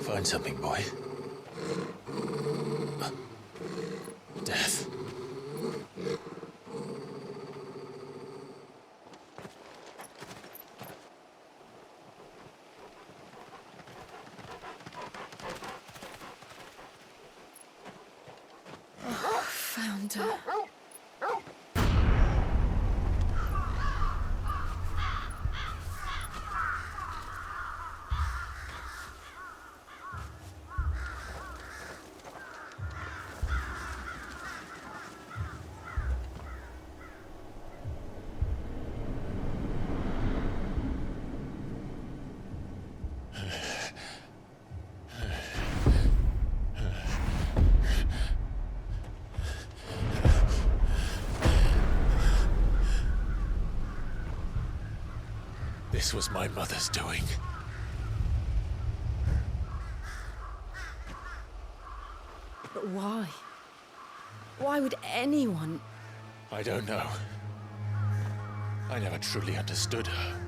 Find something, boy. Death. Found her. This was my mother's doing. But why? Why would anyone... I don't know. I never truly understood her.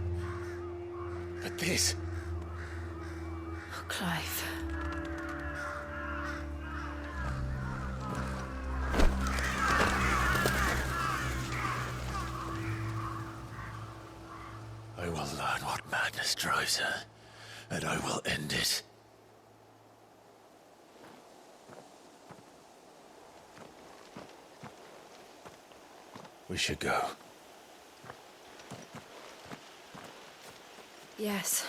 But this... Oh, Clive. I will learn what madness drives her, and I will end it. We should go. Yes.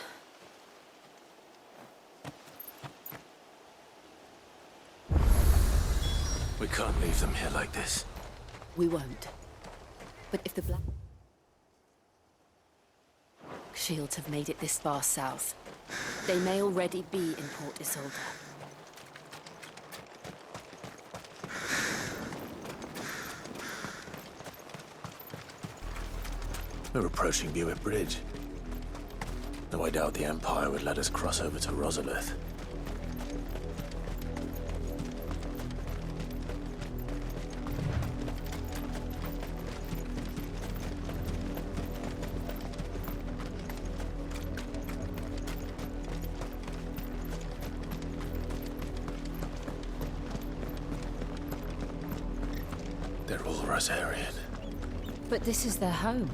We can't leave them here like this. We won't. But if the Black Shields have made it this far south, they may already be in Port Isolde. We're approaching Buick Bridge. Though I doubt the Empire would let us cross over to Rosalith. They're all Rosarian. But this is their home.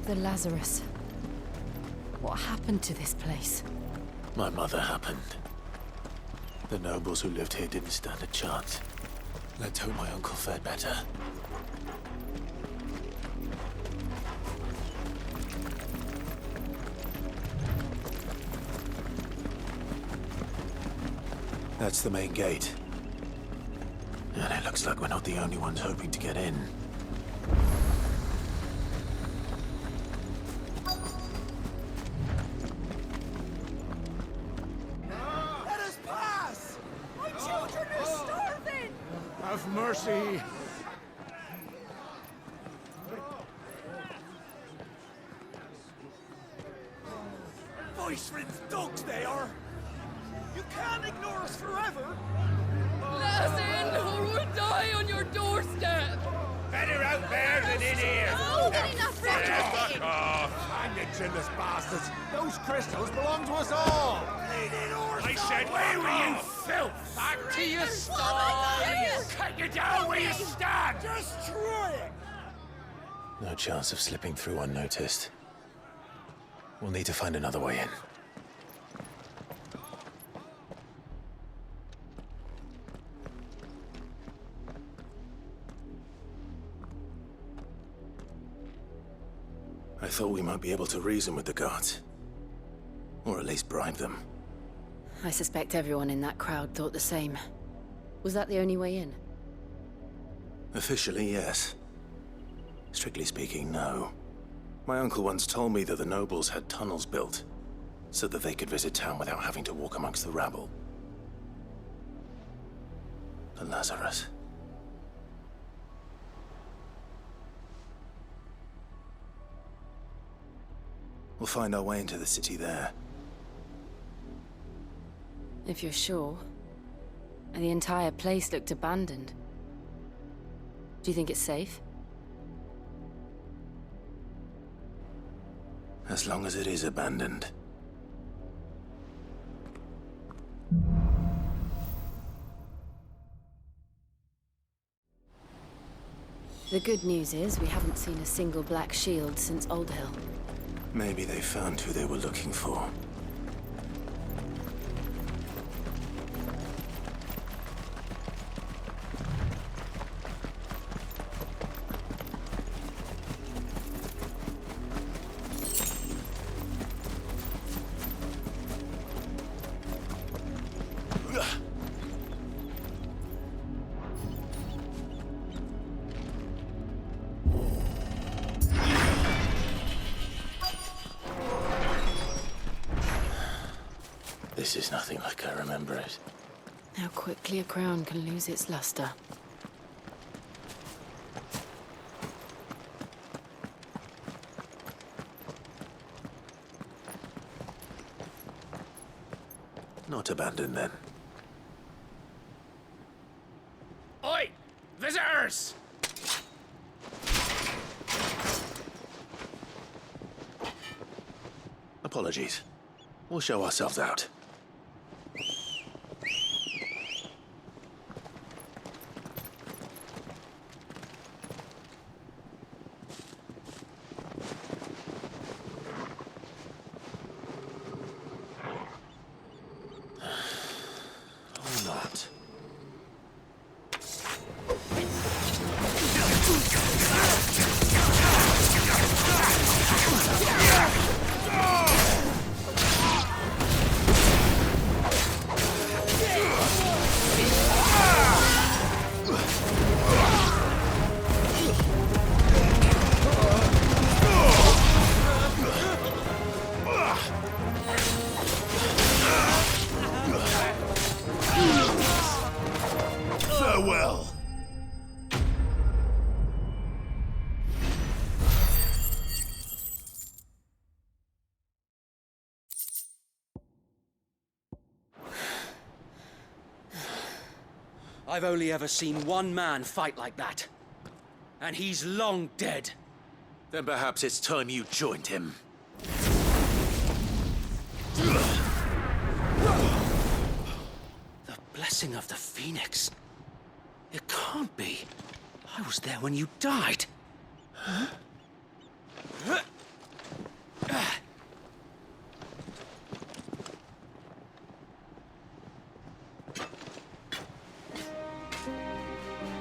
The Lazarus. What happened to this place? My mother happened. The nobles who lived here didn't stand a chance. Let's hope my uncle fared better. That's the main gate. And it looks like we're not the only ones hoping to get in. Have mercy! Voice-rinsed dogs they are! You can't ignore us forever! Let us in, or we'll die on your doorstep! Better out there than in here! Oh, get enough Fuck off! Hang the chinless bastards! Those crystals belong to us all! I said, where were you, filth? Back to your stall! Cut you down where you stand! Destroy it! No chance of slipping through unnoticed. We'll need to find another way in. I thought we might be able to reason with the guards. Or at least bribe them. I suspect everyone in that crowd thought the same. Was that the only way in? Officially, yes. Strictly speaking, no. My uncle once told me that the nobles had tunnels built, so that they could visit town without having to walk amongst the rabble. But Lazarus... We'll find our way into the city there. If you're sure. And the entire place looked abandoned. Do you think it's safe? As long as it is abandoned. The good news is we haven't seen a single black shield since Old Hill. Maybe they found who they were looking for. This is nothing like I remember it. How quickly a crown can lose its luster. Not abandoned, then. Oi! Visitors! Apologies. We'll show ourselves out. Or not. Farewell. I've only ever seen one man fight like that. And he's long dead. Then perhaps it's time you joined him. The blessing of the Phoenix. It can't be. I was there when you died.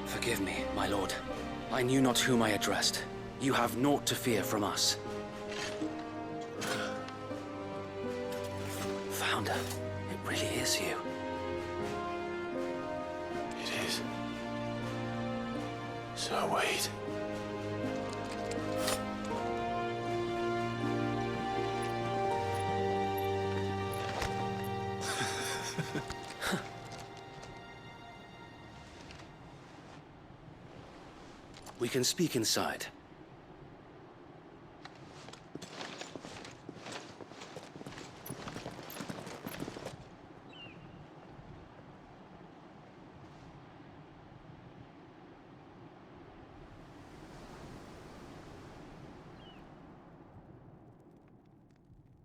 Forgive me, my lord. I knew not whom I addressed. You have naught to fear from us. Founder, it really is you. It is. So wait. We can speak inside.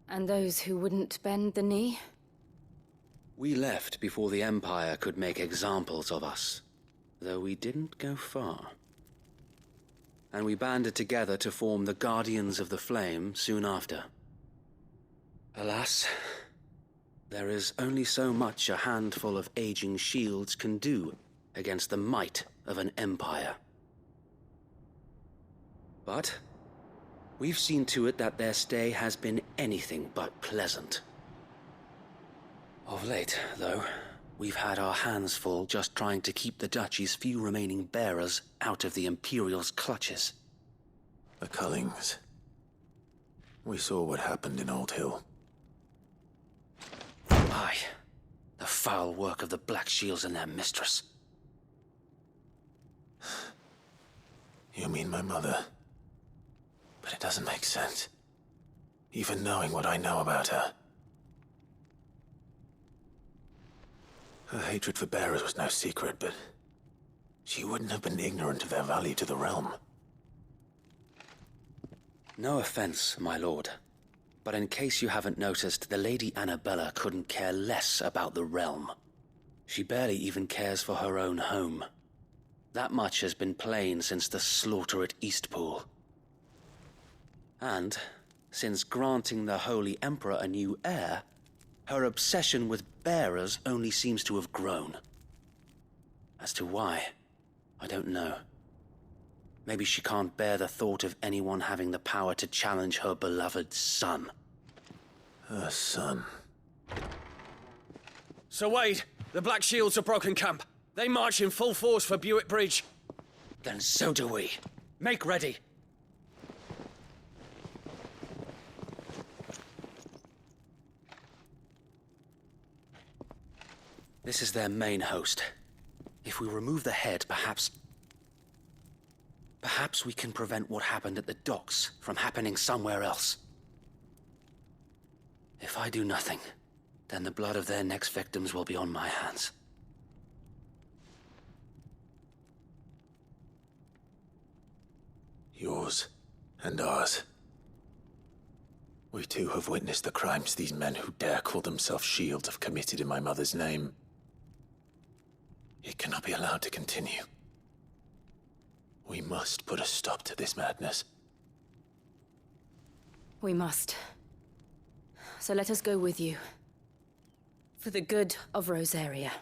And those who wouldn't bend the knee? We left before the Empire could make examples of us, though we didn't go far. And we banded together to form the Guardians of the Flame soon after. Alas, there is only so much a handful of aging shields can do against the might of an empire. But we've seen to it that their stay has been anything but pleasant. Of late, though, we've had our hands full just trying to keep the Duchy's few remaining bearers out of the Imperial's clutches. The Cullings. We saw what happened in Old Hill. Aye. The foul work of the Black Shields and their mistress. You mean my mother? But it doesn't make sense. Even knowing what I know about her. Her hatred for bearers was no secret, but she wouldn't have been ignorant of their value to the realm. No offense, my lord. But in case you haven't noticed, the Lady Annabella couldn't care less about the realm. She barely even cares for her own home. That much has been plain since the slaughter at Eastpool. And, since granting the Holy Emperor a new heir, her obsession with bearers only seems to have grown. As to why, I don't know. Maybe she can't bear the thought of anyone having the power to challenge her beloved son. Her son. Sir Wade, the Black Shields have broken camp. They march in full force for Buick Bridge. Then so do we. Make ready. This is their main host. If we remove the head, perhaps we can prevent what happened at the docks from happening somewhere else. If I do nothing, then the blood of their next victims will be on my hands. Yours and ours. We too have witnessed the crimes these men who dare call themselves shields have committed in my mother's name. It cannot be allowed to continue. We must put a stop to this madness. We must. So let us go with you. For the good of Rosaria.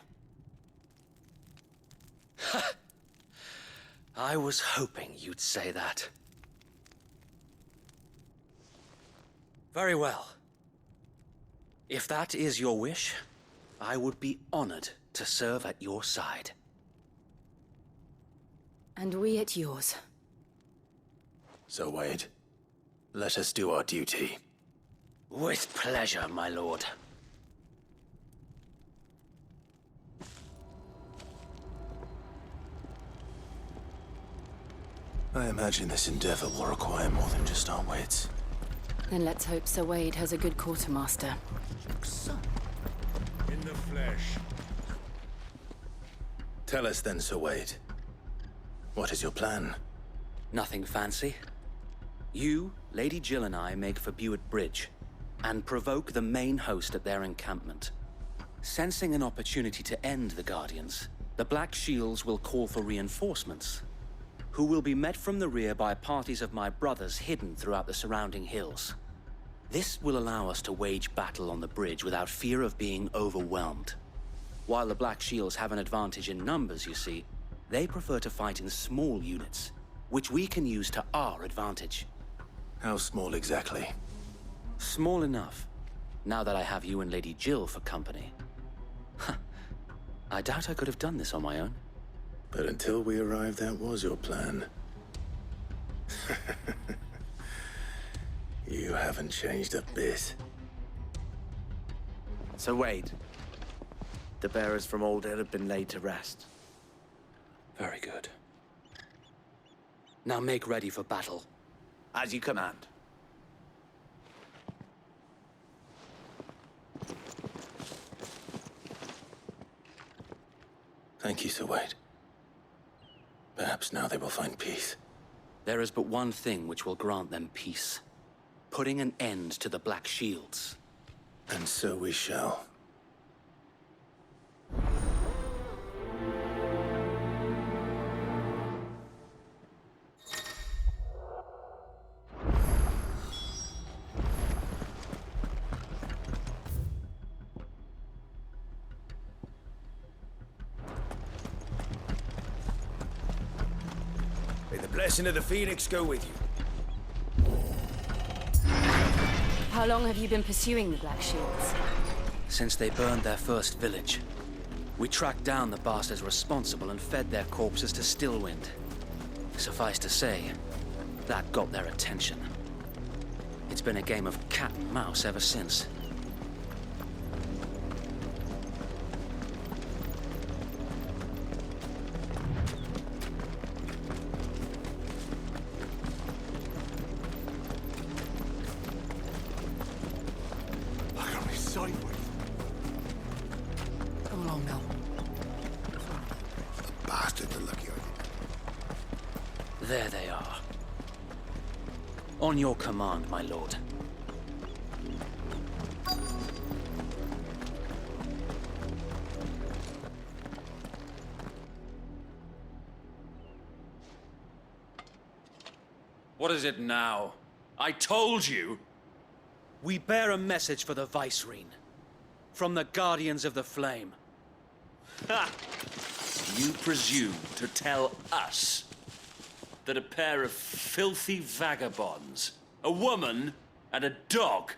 I was hoping you'd say that. Very well. If that is your wish, I would be honored to serve at your side. And we at yours. So, Wade, let us do our duty. With pleasure, my lord. I imagine this endeavor will require more than just our wits. Then let's hope Sir Wade has a good quartermaster. In the flesh. Tell us then, Sir Wade. What is your plan? Nothing fancy. You, Lady Jill and I make for Buick Bridge, and provoke the main host at their encampment. Sensing an opportunity to end the Guardians, the Black Shields will call for reinforcements, who will be met from the rear by parties of my brothers hidden throughout the surrounding hills. This will allow us to wage battle on the bridge without fear of being overwhelmed. While the Black Shields have an advantage in numbers, you see, they prefer to fight in small units, which we can use to our advantage. How small exactly? Small enough, now that I have you and Lady Jill for company. I doubt I could have done this on my own. But until we arrived, that was your plan. You haven't changed a bit. So Wade, the bearers from Old Hill have been laid to rest. Very good. Now make ready for battle. As you command. Thank you, Sir Wade. Perhaps now they will find peace. There is but one thing which will grant them peace. Putting an end to the Black Shields. And so we shall. May the blessing of the Phoenix go with you. How long have you been pursuing the Black Shields? Since they burned their first village. We tracked down the bastards responsible and fed their corpses to Stillwind. Suffice to say, That got their attention. It's been a game of cat and mouse ever since. Look on his sideways. Come along now. The bastards are lucky I did. There they are. On your command, my lord. What is it now? I told you! We bear a message for the Vicereine. From the Guardians of the Flame. Ha! You presume to tell us that a pair of filthy vagabonds, a woman and a dog,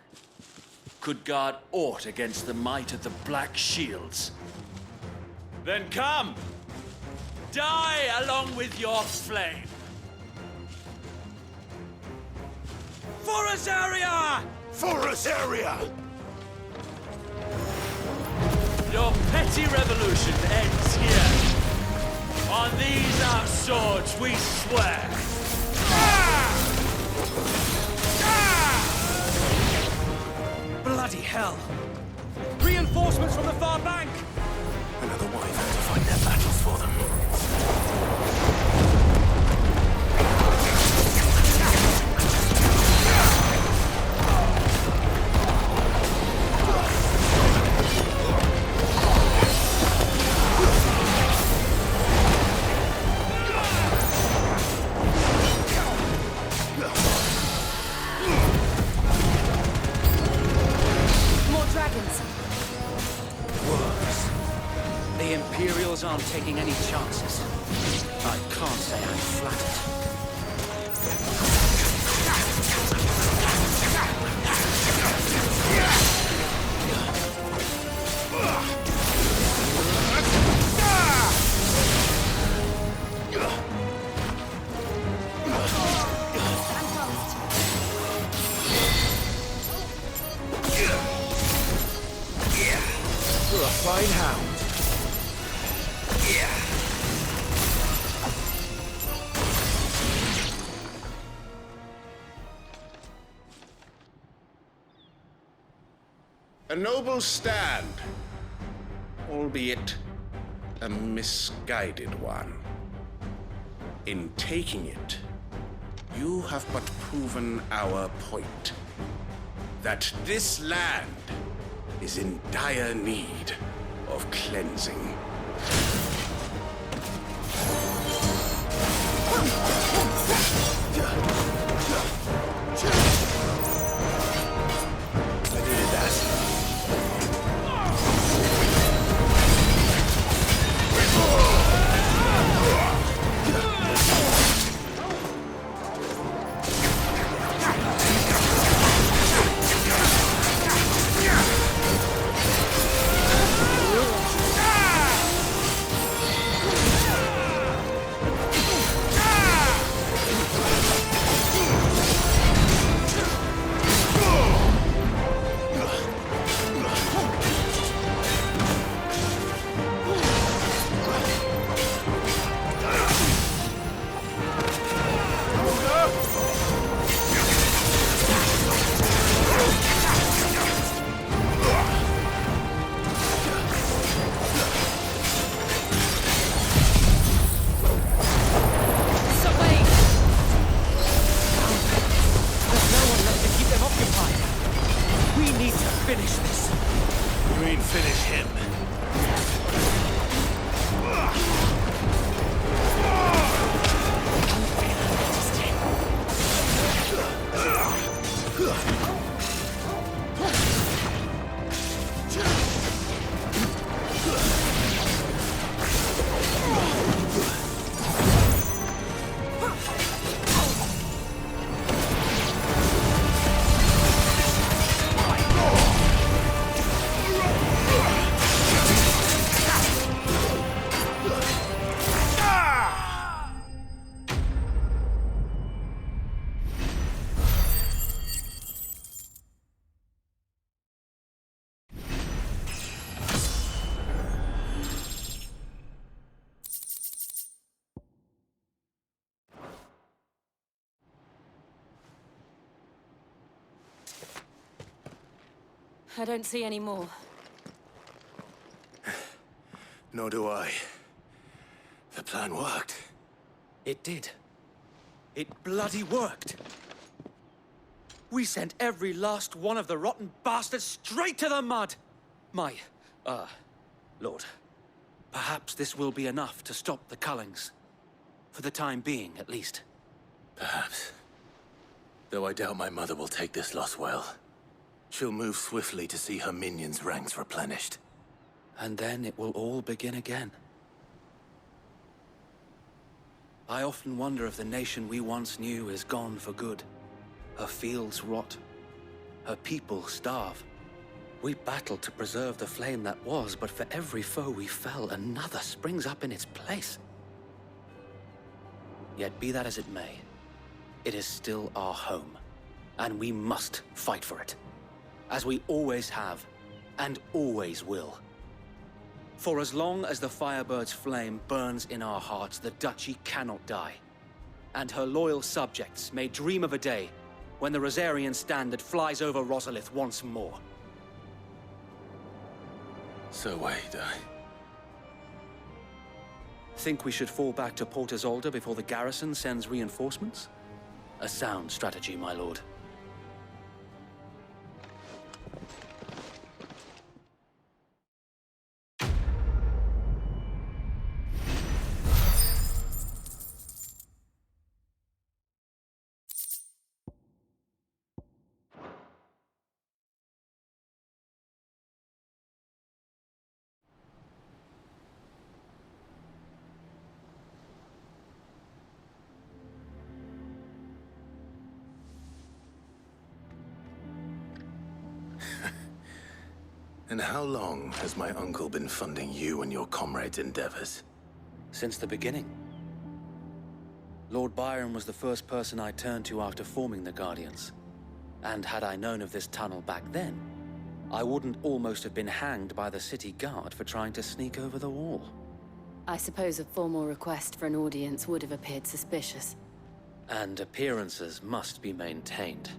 could guard aught against the might of the Black Shields? Then come! Die along with your flame! For us, area! For us area! Your petty revolution ends here. On these our swords we swear. Bloody hell! Reinforcements from the far bank! Another wyvern to fight their battles for them. The Imperials aren't taking any chances. I can't say I'm flattered. You're a fine hound. A noble stand, albeit a misguided one. In taking it, you have but proven our point, that this land is in dire need of cleansing. I needed that. I don't see any more. Nor do I. The plan worked. It did. It bloody worked. We sent every last one of the rotten bastards straight to the mud! My, Lord, perhaps this will be enough to stop the Cullings. For the time being, at least. Perhaps. Though I doubt my mother will take this loss well. She'll move swiftly to see her minions' ranks replenished. And then it will all begin again. I often wonder if the nation we once knew is gone for good. Her fields rot. Her people starve. We battled to preserve the flame that was, but for every foe we fell, another springs up in its place. Yet be that as it may, it is still our home, and we must fight for it, as we always have, and always will. For as long as the Firebird's flame burns in our hearts, the Duchy cannot die, and her loyal subjects may dream of a day when the Rosarian standard flies over Rosalith once more. So wait, Think we should fall back to Port Isolde before the garrison sends reinforcements? A sound strategy, my lord. And how long has my uncle been funding you and your comrades' endeavors? Since the beginning. Lord Byron was the first person I turned to after forming the Guardians. And had I known of this tunnel back then, I wouldn't almost have been hanged by the city guard for trying to sneak over the wall. I suppose a formal request for an audience would have appeared suspicious. And appearances must be maintained.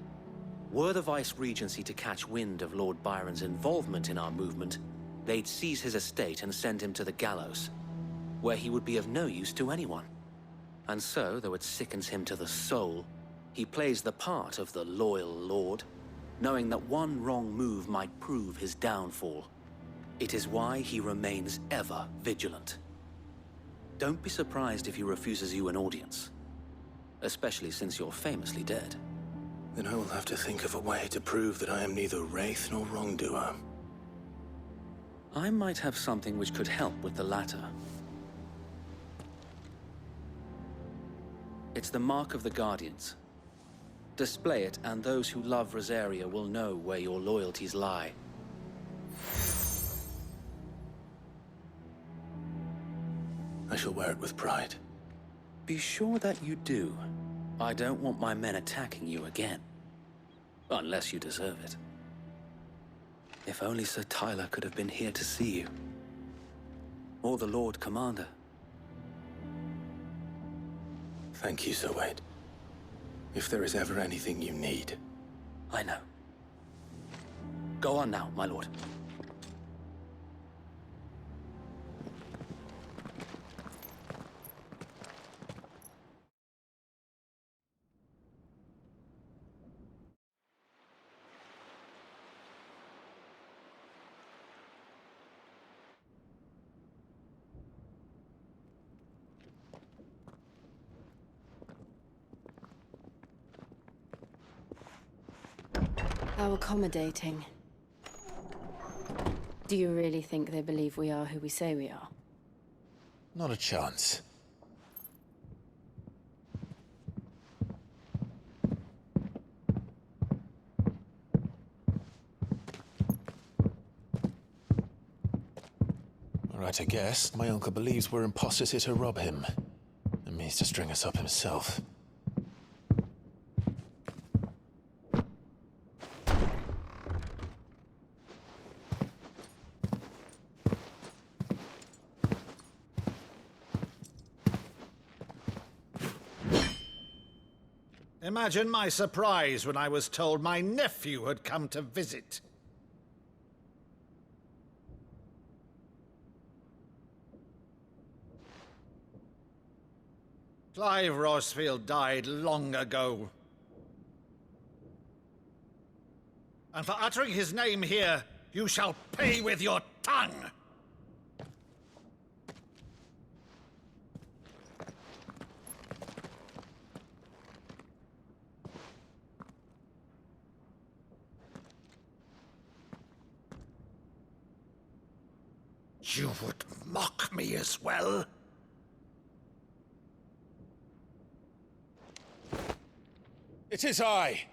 Were the Vice-Regency to catch wind of Lord Byron's involvement in our movement, they'd seize his estate and send him to the gallows, where he would be of no use to anyone. And so, though it sickens him to the soul, he plays the part of the loyal lord, knowing that one wrong move might prove his downfall. It is why he remains ever vigilant. Don't be surprised if he refuses you an audience, especially since you're famously dead. Then I will have to think of a way to prove that I am neither wraith nor wrongdoer. I might have something which could help with the latter. It's the mark of the Guardians. Display it, and those who love Rosaria will know where your loyalties lie. I shall wear it with pride. Be sure that you do. I don't want my men attacking you again. Unless you deserve it. If only Sir Tyler could have been here to see you. Or the Lord Commander. Thank you, Sir Wade. If there is ever anything you need. I know. Go on now, my lord. How accommodating. Do you really think they believe we are who we say we are? Not a chance. All right, I guess. My uncle believes we're imposters here to rob him. And means to string us up himself. Imagine my surprise when I was told my nephew had come to visit. Clive Rossfield died long ago. And for uttering his name here, you shall pay with your tongue! You would mock me as well? It is I,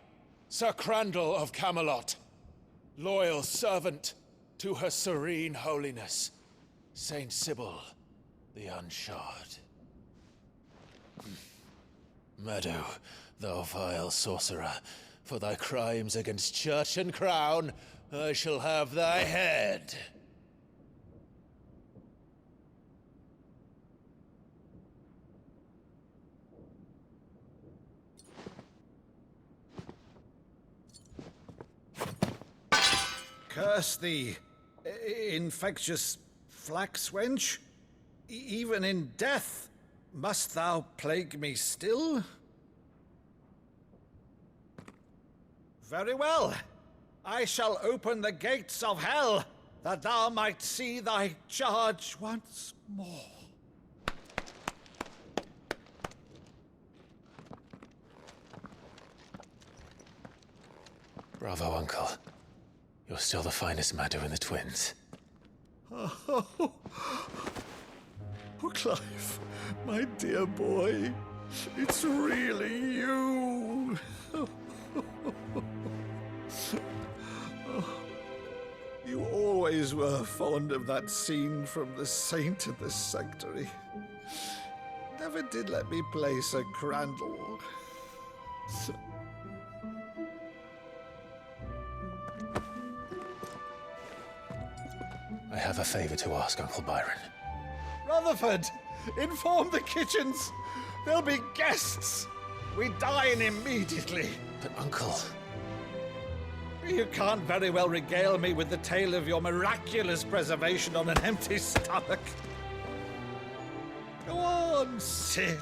Sir Crandall of Camelot, loyal servant to Her Serene Holiness, Saint Sybil the Unshod. Meadow, thou vile sorcerer, for thy crimes against church and crown, I shall have thy head. Curse thee, infectious flax wench. Even in death, must thou plague me still? Very well. I shall open the gates of hell, that thou might see thy charge once more. Bravo, Uncle. You're still the finest Maddo in the twins. Oh, Clive, my dear boy, it's really you. You always were fond of that scene from The Saint in the Sanctuary. Never did let me play Sir Crandall. I have a favor to ask, Uncle Byron. Rutherford, inform the kitchens. There'll be guests. We dine immediately. But, Uncle... You can't very well regale me with the tale of your miraculous preservation on an empty stomach. Go on, sit.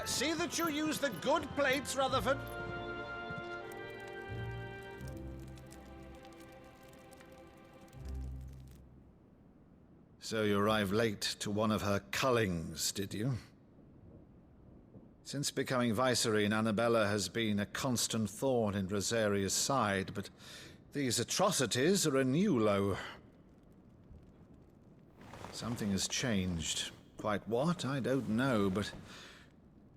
See that you use the good plates, Rutherford. So you arrived late to one of her cullings, did you? Since becoming Vicereine, Annabella has been a constant thorn in Rosaria's side, but these atrocities are a new low. Something has changed. Quite what, I don't know, but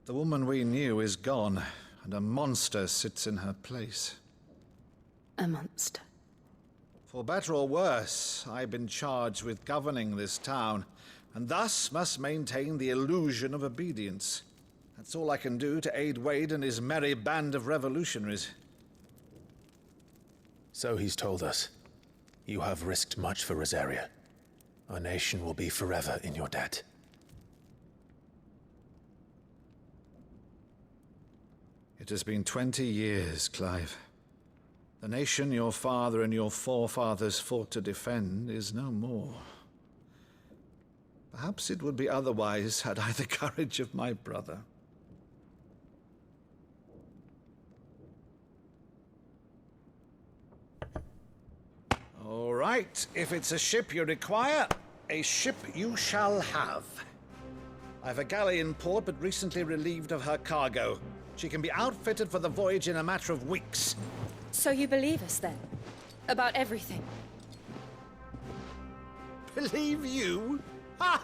the woman we knew is gone, and a monster sits in her place. A monster. For better or worse, I've been charged with governing this town, and thus must maintain the illusion of obedience. That's all I can do to aid Wade and his merry band of revolutionaries. So he's told us. You have risked much for Rosaria. Our nation will be forever in your debt. It has been 20 years, Clive. The nation your father and your forefathers fought to defend is no more. Perhaps it would be otherwise had I the courage of my brother. All right, if it's a ship you require, a ship you shall have. I've a galley in port, but recently relieved of her cargo. She can be outfitted for the voyage in a matter of weeks. So you believe us, then? About everything? Believe you? Ha!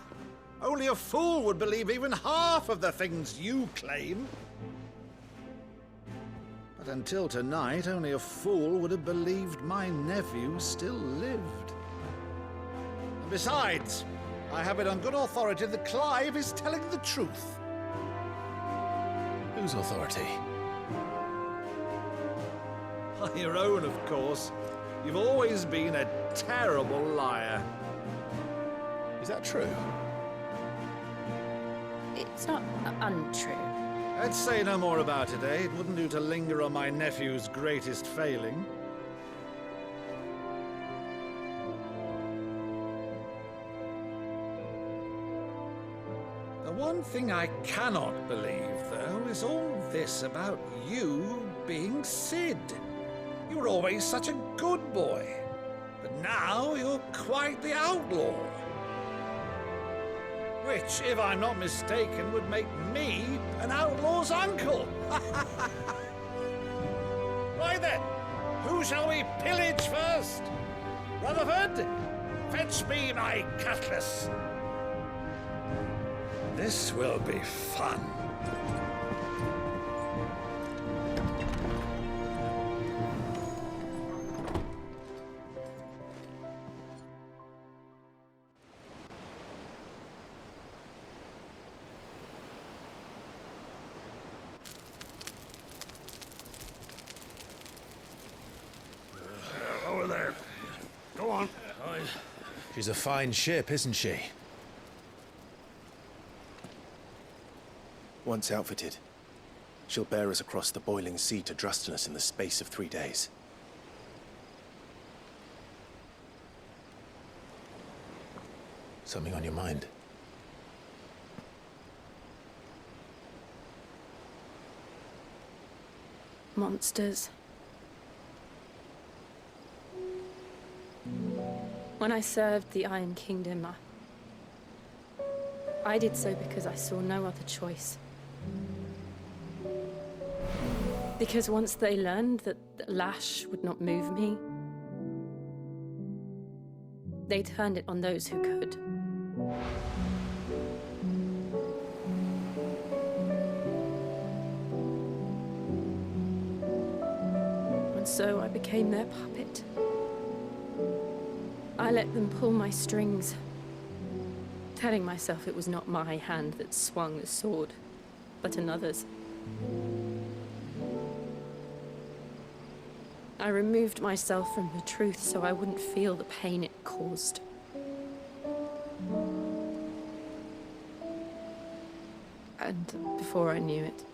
Only a fool would believe even half of the things you claim. But until tonight, only a fool would have believed my nephew still lived. And besides, I have it on good authority that Clive is telling the truth. Whose authority? Your own, of course. You've always been a terrible liar. Is that true? It's not untrue. Let's say no more about it, eh? It wouldn't do to linger on my nephew's greatest failing. thing I cannot believe, though, is all this about you being Sid. You were always such a good boy, but now you're quite the outlaw. Which, if I'm not mistaken, would make me an outlaw's uncle. Why then, who shall we pillage first? Rutherford, fetch me my cutlass. This will be fun. Over there. Go on. She's a fine ship, isn't she? Once outfitted, she'll bear us across the boiling sea to Drustinus in the space of 3 days. Something on your mind? Monsters. When I served the Iron Kingdom, I did so because I saw no other choice. Because once they learned that the lash would not move me, they turned it on those who could. And so I became their puppet. I let them pull my strings, telling myself it was not my hand that swung the sword, but another's. I removed myself from the truth so I wouldn't feel the pain it caused. And before I knew it,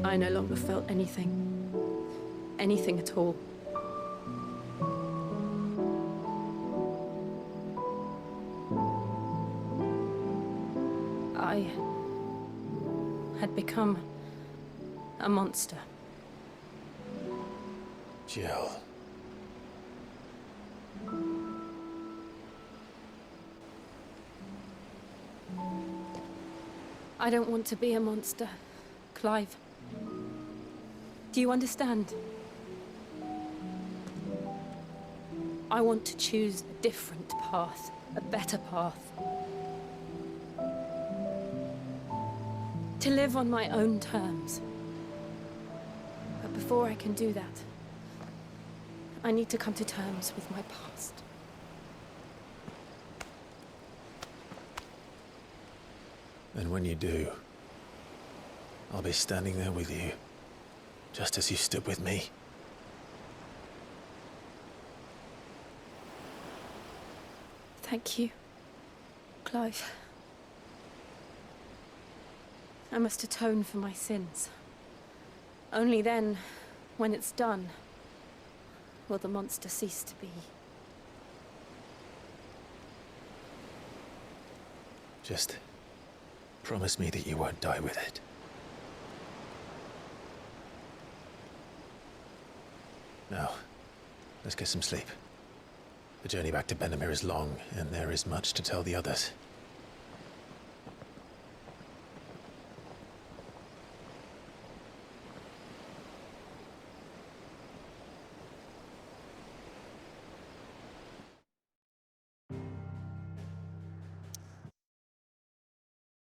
I no longer felt anything. Anything at all. I had become a monster. Jill. I don't want to be a monster, Clive. Do you understand? I want to choose a different path, a better path. To live on my own terms. But before I can do that, I need to come to terms with my past. And when you do, I'll be standing there with you, just as you stood with me. Thank you, Clive. I must atone for my sins. Only then, when it's done, will the monster cease to be. Just promise me that you won't die with it. Now, let's get some sleep. The journey back to Benamir is long, and there is much to tell the others.